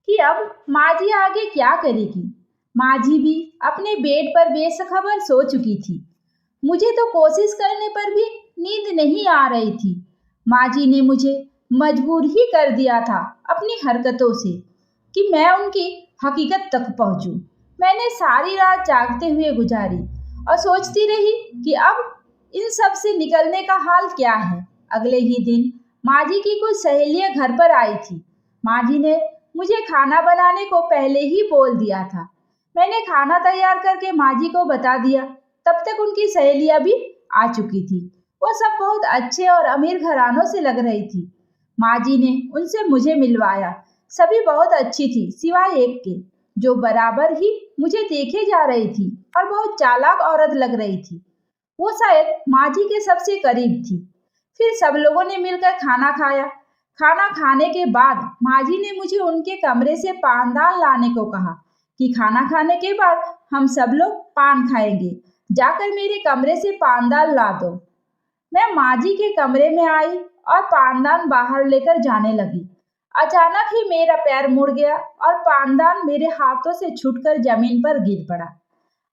कि अब माँ जी आगे क्या करेगी। माँ जी भी अपने बेड पर बेखबर सो चुकी थी। मुझे तो कोशिश करने पर भी नींद नहीं आ रही थी। माँ जी ने मुझे मजबूर ही कर दिया था अपनी हरकतों से कि मैं उनकी हकीकत तक पहुंचूं। मैंने सारी रात जागते हुए गुजारी और सोचती रही कि अब इन सब से निकलने का हाल क्या है। अगले ही दिन माँ जी की कुछ सहेलियां घर पर आई थी। माँ जी ने मुझे खाना बनाने को पहले ही बोल दिया था। मैंने खाना तैयार करके माँ जी को बता दिया। तब तक उनकी सहेलियां भी आ चुकी थी। वो सब बहुत अच्छे और अमीर घरानों से लग रही थी। माँ जी ने उनसे मुझे मिलवाया। सभी बहुत अच्छी थी सिवाय एक के, जो बराबर ही मुझे देखे जा रही थी और बहुत चालाक औरत लग रही थी। वो शायद माँ जी के सबसे करीब थी। फिर सब लोगों ने मिलकर खाना खाया। खाना खाने के बाद माँ जी ने मुझे उनके कमरे से पानदान लाने को कहा कि खाना खाने के बाद हम सब लोग पान खाएंगे। जाकर मेरे कमरे से पानदान ला दो। मैं माँ जी के कमरे में आई और पानदान बाहर लेकर जाने लगी। अचानक ही मेरा पैर मुड़ गया और पानदान मेरे हाथों से छूटकर जमीन पर गिर पड़ा।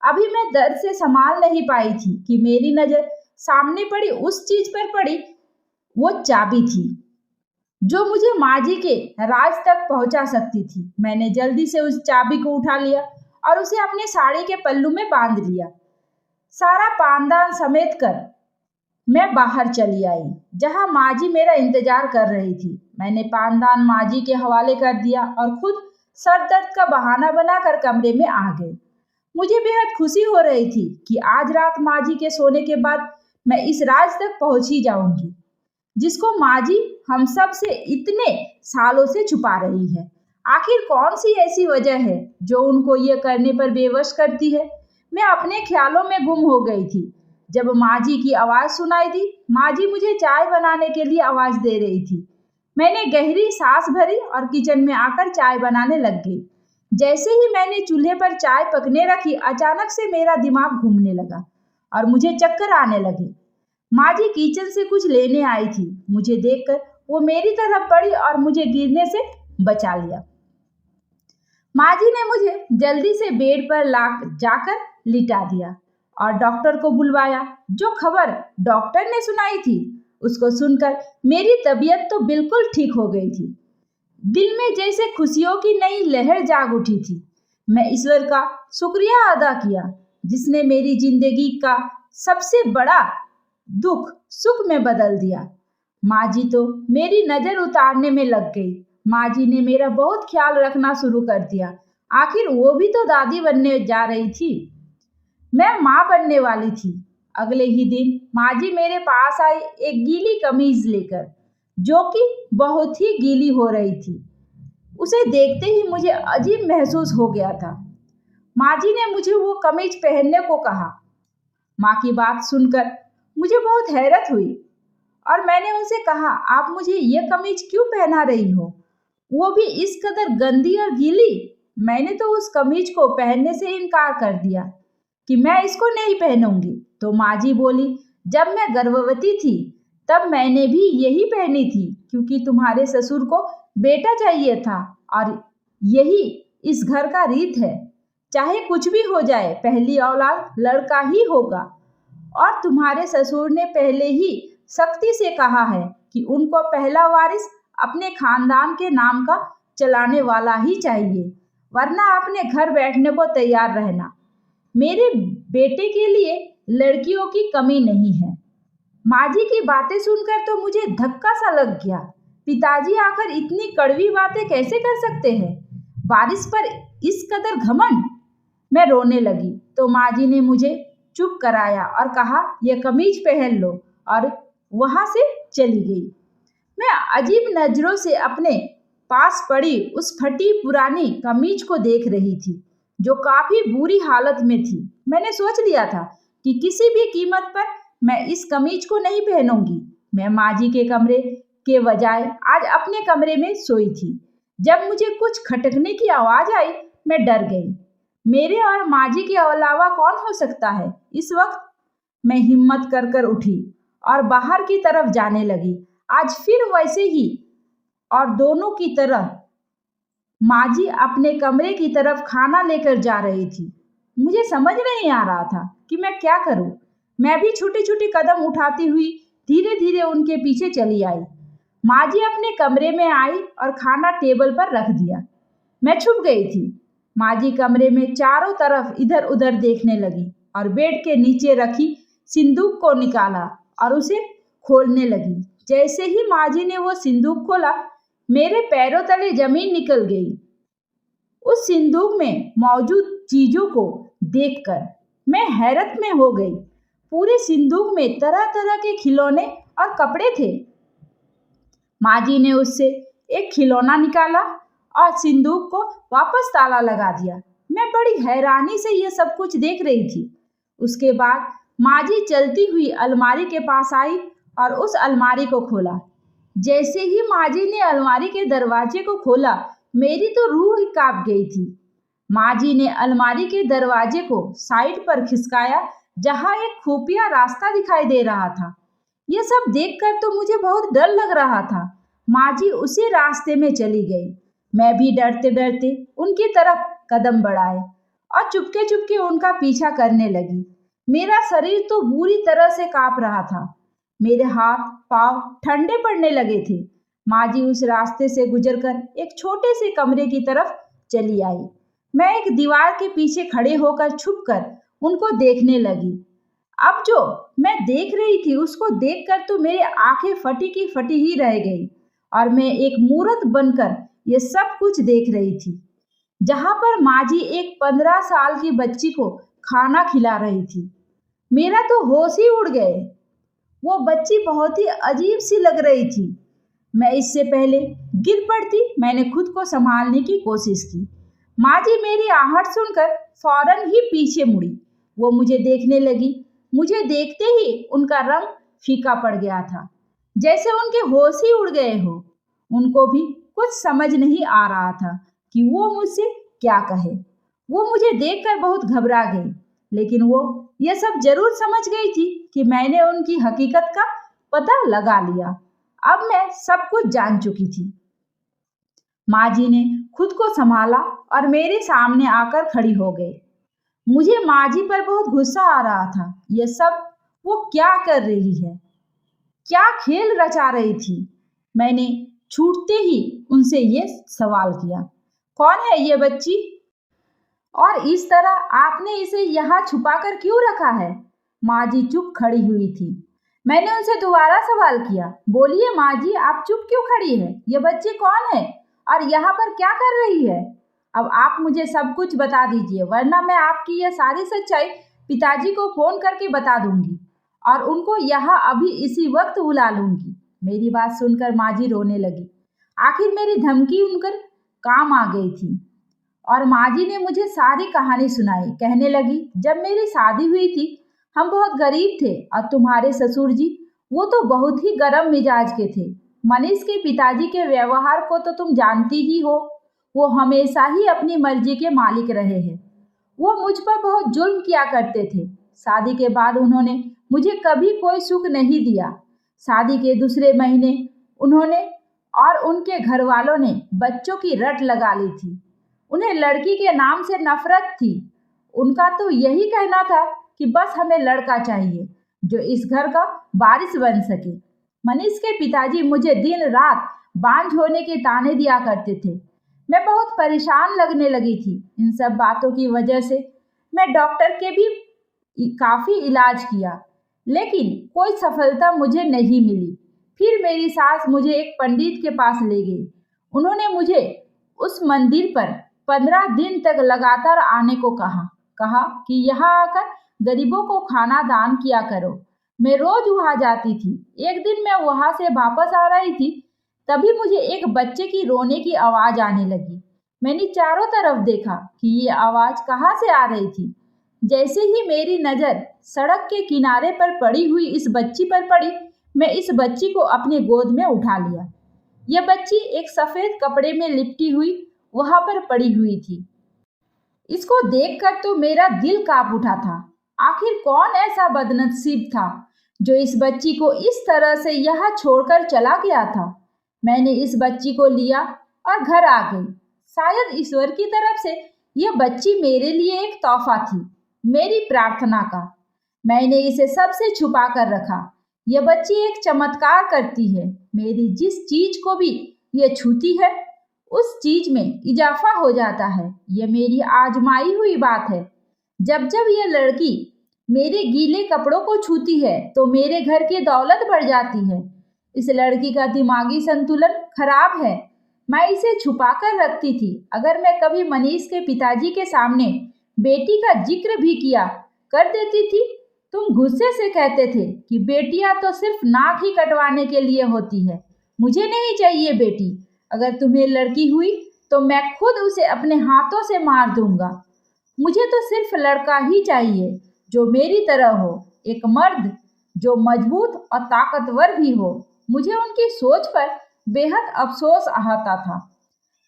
अभी मैं दर्द से संभाल नहीं पाई थी कि मेरी नजर सामने पड़ी उस चीज पर पड़ी। वो चाबी थी जो मुझे माँ जी के राज तक पहुंचा सकती थी। मैंने जल्दी से उस चाबी को उठा लिया और उसे अपने साड़ी के पल्लू में बांध लिया। सारा पानदान समेट कर मैं बाहर चली आई, जहां माँ जी मेरा इंतजार कर रही थी। मैंने पानदान माँ जी के हवाले कर दिया और खुद सर दर्द का बहाना बनाकर कमरे में आ गई। मुझे बेहद खुशी हो रही थी कि आज रात माँ जी के सोने के बाद मैं इस राज तक पहुंच ही जाऊंगी, जिसको माँ जी हम सब से इतने सालों से छुपा रही है। आखिर कौन सी ऐसी वजह है जो उनको ये करने पर बेवश करती है। मैं अपने ख्यालों में गुम हो गई थी। जब माँ जी की आवाज सुनाई दी, माँ जी मुझे चाय बनाने के लिए आवाज दे रही थी। मैंने गहरी सांस भरी और किचन में आकर चाय बनाने लग गई। जैसे ही मैंने चूल्हे पर चाय पकने रखी, अचानक से मेरा दिमाग घूमने लगा और मुझे चक्कर आने लगे। माँ जी किचन से कुछ लेने आई थी। मुझे देखकर वो मेरी तरफ बढ़ी और मुझे गिरने से बचा लिया। माँ जी ने मुझे जल्दी से बेड पर ला जाकर लिटा दिया और डॉक्टर को बुलवाया। जो खबर डॉक्टर ने सुनाई थी, उसको सुनकर मेरी तबीयत तो बिल्कुल ठीक हो गई थी। दिल में जैसे खुशियों की नई लहर जाग उठी थी। मैं ईश्वर का शुक्रिया अदा किया, जिसने मेरी जिंदगी का सबसे बड़ा दुख सुख में बदल दिया। माँ जी तो मेरी नजर उतारने में लग गई। माँ जी ने मेरा बहुत ख्याल रखना शुरू कर दिया। आखिर वो भी तो दादी बनने जा रही थी। मैं माँ बनने वाली थी। अगले ही दिन माँ जी मेरे पास आई, एक गीली कमीज लेकर, जो कि बहुत ही गीली हो रही थी। उसे देखते ही मुझे अजीब महसूस हो गया था। माँ जी ने मुझे वो कमीज पहनने को कहा। माँ की बात सुनकर मुझे बहुत हैरत हुई और मैंने उनसे कहा, आप मुझे ये कमीज क्यों पहना रही हो, वो भी इस कदर गंदी और गीली। मैंने तो उस कमीज को पहनने से इनकार कर दिया कि मैं इसको नहीं पहनूंगी। तो माँ जी बोली, जब मैं गर्भवती थी तब मैंने भी यही पहनी थी, क्योंकि तुम्हारे ससुर को बेटा चाहिए था और यही इस घर का रीत है। चाहे कुछ भी हो जाए, पहली औलाद लड़का ही होगा। और तुम्हारे ससुर ने पहले ही सख्ती से कहा है कि उनको पहला वारिस अपने खानदान के नाम का चलाने वाला ही चाहिए, वरना अपने घर बैठने को तैयार रहना। मेरे बेटे के लिए लड़कियों की कमी नहीं है। माँ जी की बातें सुनकर तो मुझे धक्का सा लग गया। पिताजी आकर इतनी कड़वी बातें कैसे कर सकते हैं? वारिस पर इस कदर घमंड। मैं रोने लगी तो माँ जी ने मुझे चुप कराया और कहा, यह कमीज पहन लो, और वहां से चली गई। मैं अजीब नजरों से अपने पास पड़ी उस फटी पुरानी कमीज को देख रही थी, जो काफी बुरी हालत में थी। मैंने सोच लिया था कि किसी भी कीमत पर मैं इस कमीज को नहीं पहनूंगी। मैं माँ जी के कमरे के बजाय आज अपने कमरे में सोई थी। जब मुझे कुछ खटकने की आवाज आई, मैं डर गई। मेरे और माँ जी के अलावा कौन हो सकता है? इस वक्त मैं हिम्मत कर कर उठी और बाहर की तरफ जाने लगी। आज फिर वैसे ही और दोनों की तरह माँ जी अपने कमरे की तरफ खाना लेकर जा रही थी। मुझे समझ नहीं आ रहा था कि मैं क्या करूं। मैं भी छोटे-छोटे कदम उठाती हुई धीरे-धीरे उनके पीछे चली आई। माँ जी अपने कमरे में आई और खाना टेबल पर रख दिया। मैं छुप गई थी। माँ जी कमरे में चारों तरफ इधर-उधर देखने लगी और बेड के नीचे रखी सिंदूक को निकाला और उसे खोलने लगी। जैसे ही माँ जी ने वो सिंदूक खोला, मेरे पैरों तले जमीन निकल गई। उस सिंदूक में मौजूद चीजों को देखकर मैं हैरत में हो गई। पूरे सिंदूक में तरह तरह के खिलौने और कपड़े थे। माँ जी ने उससे एक खिलौना निकाला और सिंदूक को वापस ताला लगा दिया। मैं बड़ी हैरानी से यह सब कुछ देख रही थी। उसके बाद माँ जी चलती हुई अलमारी के पास आई और उस अलमारी को खोला। जैसे ही माँ जी ने अलमारी के दरवाजे को खोला, मेरी तो रूह ही कांप गई थी। माँ जी ने अलमारी के दरवाजे को साइड पर खिसकाया, जहाँ एक खुफिया रास्ता दिखाई दे रहा था। यह सब देखकर तो मुझे बहुत डर लग रहा था। माँ जी उसी रास्ते में चली गई। मैं भी डरते डरते उनकी तरफ कदम बढ़ाए और चुपके चुपके उनका पीछा करने लगी। मेरा शरीर तो बुरी तरह से कांप रहा था। मेरे हाथ पांव ठंडे पड़ने लगे थे। माँ जी उस रास्ते से गुजरकर एक छोटे से कमरे की तरफ चली आई। मैं एक दीवार के पीछे खड़े होकर छुपकर उनको देखने लगी। अब जो मैं देख रही थी उसको देखकर तो मेरी आंखें फटी की फटी ही रह गई और मैं एक मूर्त बनकर ये सब कुछ देख रही थी। जहां पर माँ जी एक 15 साल की बच्ची को खाना खिला रही थी। मेरा तो होश ही उड़ गए। वो बच्ची बहुत ही अजीब सी लग रही थी। मैं इससे पहले गिर पड़ती, मैंने खुद को संभालने की कोशिश की। माँ जी मेरी आहट सुनकर फौरन ही पीछे मुड़ी। वो मुझे देखने लगी। मुझे देखते ही उनका रंग फीका पड़ गया था, जैसे उनके होश ही उड़ गए हो। उनको भी कुछ समझ नहीं आ रहा था कि वो मुझसे क्या कहे। वो मुझे देखकर बहुत घबरा गई, लेकिन वो ये सब जरूर समझ गई थी कि मैंने उनकी हकीकत का पता लगा लिया। अब मैं सब कुछ जान चुकी थी। माँ जी ने खुद को संभाला और मेरे सामने आकर खड़ी हो गई। मुझे माँ जी पर बहुत गुस्सा आ रहा था। ये सब वो क्या कर रही है, क्या खेल रचा रही थी। मैंने छूटते ही उनसे ये सवाल किया, कौन है ये बच्ची और इस तरह आपने इसे यहाँ छुपाकर क्यों रखा है? माँ जी चुप खड़ी हुई थी। मैंने उनसे दोबारा सवाल किया, बोलिए माँ जी, आप चुप क्यों खड़ी है? ये बच्ची कौन है और यहाँ पर क्या कर रही है? अब आप मुझे सब कुछ बता दीजिए, वरना मैं आपकी यह सारी सच्चाई पिताजी को फोन करके बता दूंगी और उनको यहाँ अभी इसी वक्त बुला लूंगी। मेरी बात सुनकर माँ जी रोने लगी। आखिर मेरी धमकी उनकर काम आ गई थी और माँ जी ने मुझे सारी कहानी सुनाई। कहने लगी, जब मेरी शादी हुई थी हम बहुत गरीब थे और तुम्हारे ससुर जी वो तो बहुत ही गर्म मिजाज के थे। मनीष के पिताजी के व्यवहार को तो तुम जानती ही हो। वो हमेशा ही अपनी मर्जी के मालिक रहे हैं। वो मुझ पर बहुत जुल्म किया करते थे। शादी के बाद उन्होंने मुझे कभी कोई सुख नहीं दिया। शादी के दूसरे महीने उन्होंने और उनके घर वालों ने बच्चों की रट लगा ली थी। उन्हें लड़की के नाम से नफरत थी। उनका तो यही कहना था कि बस हमें लड़का चाहिए जो इस घर का वारिस बन सके। मनीष के पिताजी मुझे दिन रात बांझ होने के ताने दिया करते थे। मैं बहुत परेशान लगने लगी थी। इन सब बातों की वजह से मैं डॉक्टर के भी काफ़ी इलाज किया, लेकिन कोई सफलता मुझे नहीं मिली। फिर मेरी सास मुझे एक पंडित के पास ले गई। उन्होंने मुझे उस मंदिर पर 15 दिन तक लगातार आने को कहा कि यहाँ आकर गरीबों को खाना दान किया करो। मैं रोज वहाँ जाती थी। एक दिन मैं वहाँ से वापस आ रही थी, तभी मुझे एक बच्चे की रोने की आवाज़ आने लगी। मैंने चारों तरफ देखा कि ये आवाज़ कहाँ से आ रही थी। जैसे ही मेरी नज़र सड़क के किनारे पर पड़ी हुई इस बच्ची पर पड़ी, मैं इस बच्ची को अपने गोद में उठा लिया। यह बच्ची एक सफ़ेद कपड़े में लिपटी हुई वहाँ पर पड़ी हुई थी। इसको देखकर तो मेरा दिल कांप उठा था। आखिर कौन ऐसा बदनसीब था जो इस बच्ची को इस तरह से यहाँ छोड़कर चला गया था। मैंने इस बच्ची को लिया और घर आ गई। शायद ईश्वर की तरफ से यह बच्ची मेरे लिए एक तोहफा थी, मेरी प्रार्थना का। मैंने इसे सबसे छुपा कर रखा। यह बच्ची एक चमत्कार करती है। मेरी जिस चीज को भी यह छूती है उस चीज में इजाफा हो जाता है। यह मेरी आजमाई हुई बात है। जब जब यह लड़की मेरे गीले कपड़ों को छूती है तो मेरे घर की दौलत बढ़ जाती है। इस लड़की का दिमागी संतुलन खराब है। मैं इसे छुपा कर रखती थी। अगर मैं कभी मनीष के पिताजी के सामने बेटी का जिक्र भी किया कर देती थी, तुम गुस्से से कहते थे कि बेटियां तो सिर्फ नाक ही कटवाने के लिए होती है। मुझे नहीं चाहिए बेटी। अगर तुम्हें लड़की हुई तो मैं खुद उसे अपने हाथों से मार दूंगा। मुझे तो सिर्फ लड़का ही चाहिए जो मेरी तरह हो, एक मर्द जो मजबूत और ताकतवर भी हो। मुझे उनकी सोच पर बेहद अफसोस आता था,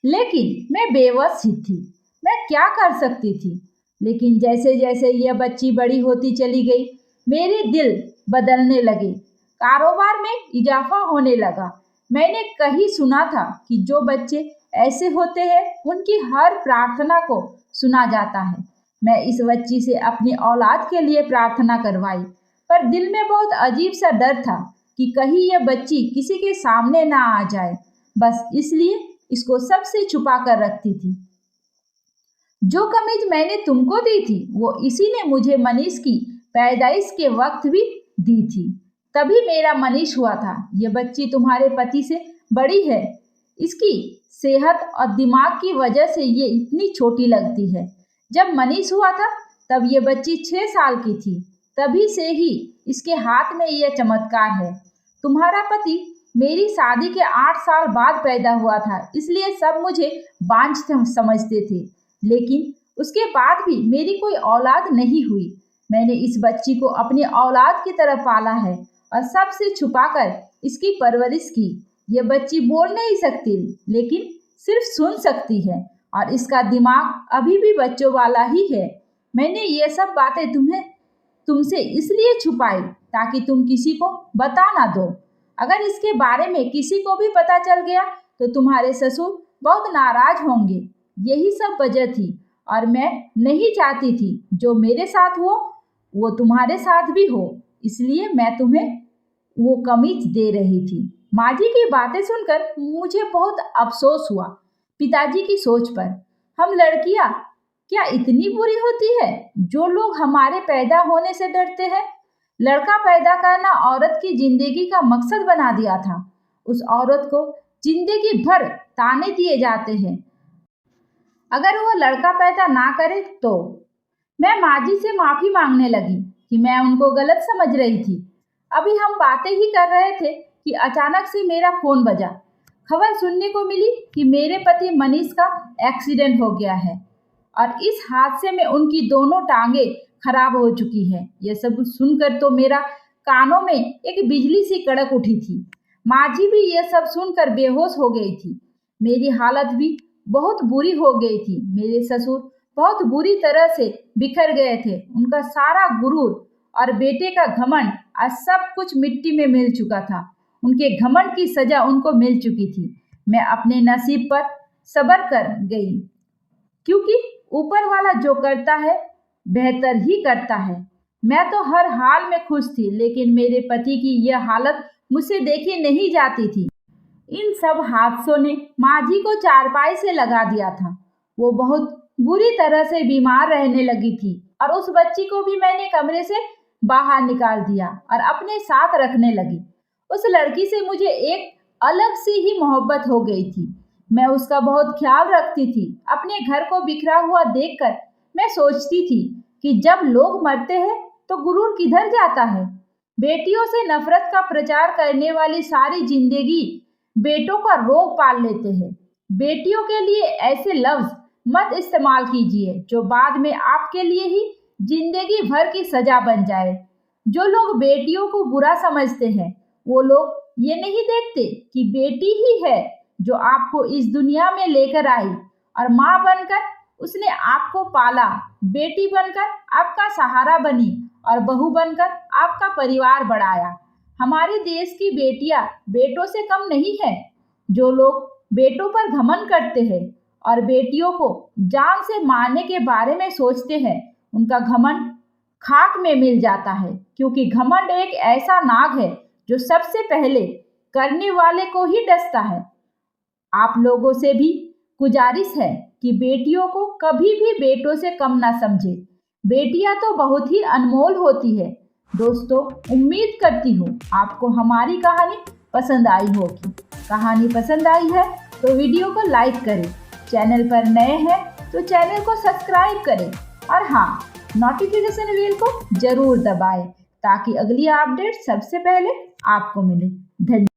लेकिन मैं बेबस ही थी। मैं क्या कर सकती थी? लेकिन जैसे जैसे यह बच्ची बड़ी होती चली गई, मेरे दिल बदलने लगे। कारोबार में इजाफा होने लगा। मैंने कहीं सुना था कि जो बच्चे ऐसे होते हैं उनकी हर प्रार्थना को सुना जाता है। मैं इस बच्ची से अपनी औलाद के लिए प्रार्थना करवाई, पर दिल में बहुत अजीब सा डर था कि कहीं यह बच्ची किसी के सामने ना आ जाए। बस इसलिए इसको सबसे छुपा कर रखती थी। जो कमीज मैंने तुमको दी थी वो इसी ने मुझे मनीष की पैदाइश के वक्त भी दी थी। तभी मेरा मनीष हुआ था। यह बच्ची तुम्हारे पति से बड़ी है। इसकी सेहत और दिमाग की वजह से ये इतनी छोटी लगती है। जब मनीष हुआ था तब ये बच्ची 6 साल की थी। तभी से ही इसके हाथ में यह चमत्कार है। तुम्हारा पति मेरी शादी के 8 साल बाद पैदा हुआ था, इसलिए सब मुझे बांझ समझते थे। लेकिन उसके बाद भी मेरी कोई औलाद नहीं हुई। मैंने इस बच्ची को अपनी औलाद की तरह पाला है और सबसे छुपाकर इसकी परवरिश की। यह बच्ची बोल नहीं सकती, लेकिन सिर्फ सुन सकती है और इसका दिमाग अभी भी बच्चों वाला ही है। मैंने ये सब बातें तुमसे इसलिए छुपाई ताकि तुम किसी को बता ना दो। अगर इसके बारे में किसी को भी पता चल गया तो तुम्हारे ससुर बहुत नाराज होंगे। यही सब वजह थी और मैं नहीं चाहती थी जो मेरे साथ हो वो तुम्हारे साथ भी हो, इसलिए मैं तुम्हें वो कमीज दे रही थी। माँ जी की बातें सुनकर मुझे बहुत अफसोस हुआ पिताजी की सोच पर। हम लड़कियां क्या इतनी बुरी होती है? जो लोग हमारे पैदा होने से डरते हैं। लड़का पैदा करना औरत की जिंदगी का मकसद बना दिया था। उस औरत को जिंदगी भर ताने दिए जाते हैं अगर वो लड़का पैदा ना करे तो। मैं माँ जी से माफी मांगने लगी कि मैं उनको गलत समझ रही थी। अभी हम बातें ही कर रहे थे कि अचानक से मेरा फोन बजा। खबर सुनने को मिली कि मेरे पति मनीष का एक्सीडेंट हो गया है और इस हादसे में उनकी दोनों टांगे खराब हो चुकी है। यह सब सुनकर तो मेरा कानों में एक बिजली सी कड़क उठी थी। माँ जी भी यह सब सुनकर बेहोश हो गई थी। मेरी हालत भी बहुत बुरी हो गई थी। मेरे ससुर बहुत बुरी तरह से बिखर गए थे। उनका सारा गुरूर और बेटे का घमंड आज सब कुछ मिट्टी में मिल चुका था। उनके घमंड की सजा उनको मिल चुकी थी। मैं अपने नसीब पर सब्र कर गई, क्योंकि ऊपर वाला जो करता है बेहतर ही करता है। मैं तो हर हाल में खुश थी, लेकिन मेरे पति की यह हालत मुझसे देखी नहीं जाती थी। इन सब हादसों ने माँ जी को चारपाई से लगा दिया था। वो बहुत बुरी तरह से बीमार रहने लगी थी और उस बच्ची को भी मैंने कमरे से बाहर निकाल दिया और अपने साथ रखने लगी। उस लड़की से मुझे एक अलग सी ही मोहब्बत हो गई थी। मैं उसका बहुत ख्याल रखती थी। अपने घर को बिखरा हुआ देखकर मैं सोचती थी कि जब लोग मरते हैं तो गुरूर किधर जाता है। बेटियों से नफरत का प्रचार करने वाली सारी जिंदगी बेटों का रोग पाल लेते हैं। बेटियों के लिए ऐसे लफ्ज मत इस्तेमाल कीजिए जो बाद में आपके लिए ही जिंदगी भर की सजा बन जाए। जो लोग बेटियों को बुरा समझते हैं वो लोग ये नहीं देखते कि बेटी ही है जो आपको इस दुनिया में लेकर आई और माँ बनकर उसने आपको पाला, बेटी बनकर आपका सहारा बनी और बहू बनकर आपका परिवार बढ़ाया। हमारे देश की बेटियां बेटों से कम नहीं है। जो लोग बेटों पर घमंड करते हैं और बेटियों को जान से मारने के बारे में सोचते हैं, उनका घमंड खाक में मिल जाता है, क्योंकि घमंड एक ऐसा नाग है जो सबसे पहले करने वाले को ही डसता है। आप लोगों से भी गुजारिश है कि बेटियों को कभी भी बेटों से कम ना समझे। बेटियां तो बहुत ही अनमोल होती है। दोस्तों, उम्मीद करती हूँ आपको हमारी कहानी पसंद आई होगी। कहानी पसंद आई है तो वीडियो को लाइक करें, चैनल पर नए हैं तो चैनल को सब्सक्राइब करें और हाँ, नोटिफिकेशन बेल को जरूर दबाएं ताकि अगली अपडेट सबसे पहले आपको मिले। धन्यवाद।